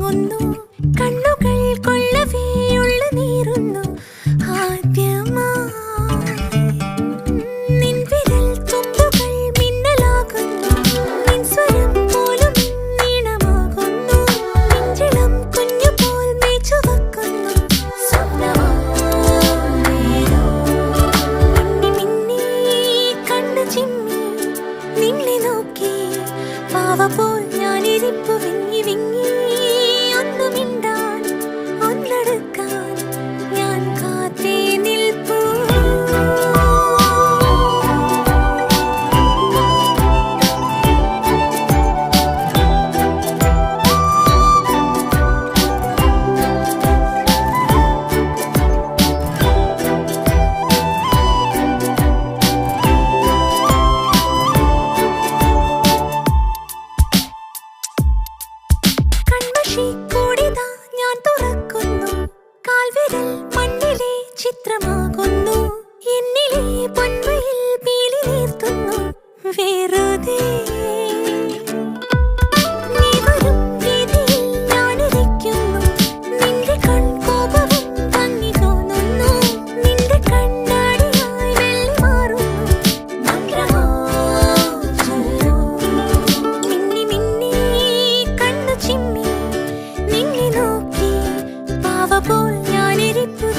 മയങ്ങുന്നു, കണ്ണുകൾ കൊള്ളവെയുള്ള നീറുന്നു. നിൻ വിരൽ തുമ്പുകൾ മിന്നലാകുന്നു, നിൻ സ്വരം പോലും നീണമാകുന്നു. നെഞ്ചിളം കുഞ്ഞുപോൽ മേച്ചു വെക്കുന്നു, സ്വപ്നമാണേതോ. മിന്നി കണ്ണു ചിമ്മി നിന്നെ നോക്കി, പാവ പോൽ ഞാനിരിപ്പു വിങ്ങി വിങ്ങി. ഒന്നു മിണ്ടാൻ ഒന്നെടുക്കാൻ ഞാൻ കാത്തേ നിൽപ്പൂ. കൺമഷിക്കൂടിതാ ഞാൻ തുറക്കുന്നു, കാൽവിരൽ മണ്ണിലെ ചിത്രമാകുന്നു. എന്നിലെ പൊന്മയിൽ പീലി നീർത്തുന്നു വെറുതെ. നീ വരും രീതിയിൽ ഞാനിരിക്കുന്നു, നിന്റെ കൺകോപവും ഭംഗി തോന്നുന്നു. നിന്റെ കണ്ണാടിയായി വെള്ളി മാറുന്നു, മന്ത്രമോ ചൊല്ലൂ. മിന്നി മിന്നി കണ്ണു ചിമ്മി നിന്നെ നോക്കി, പാവ പോൽ ഞാനിരിപ്പു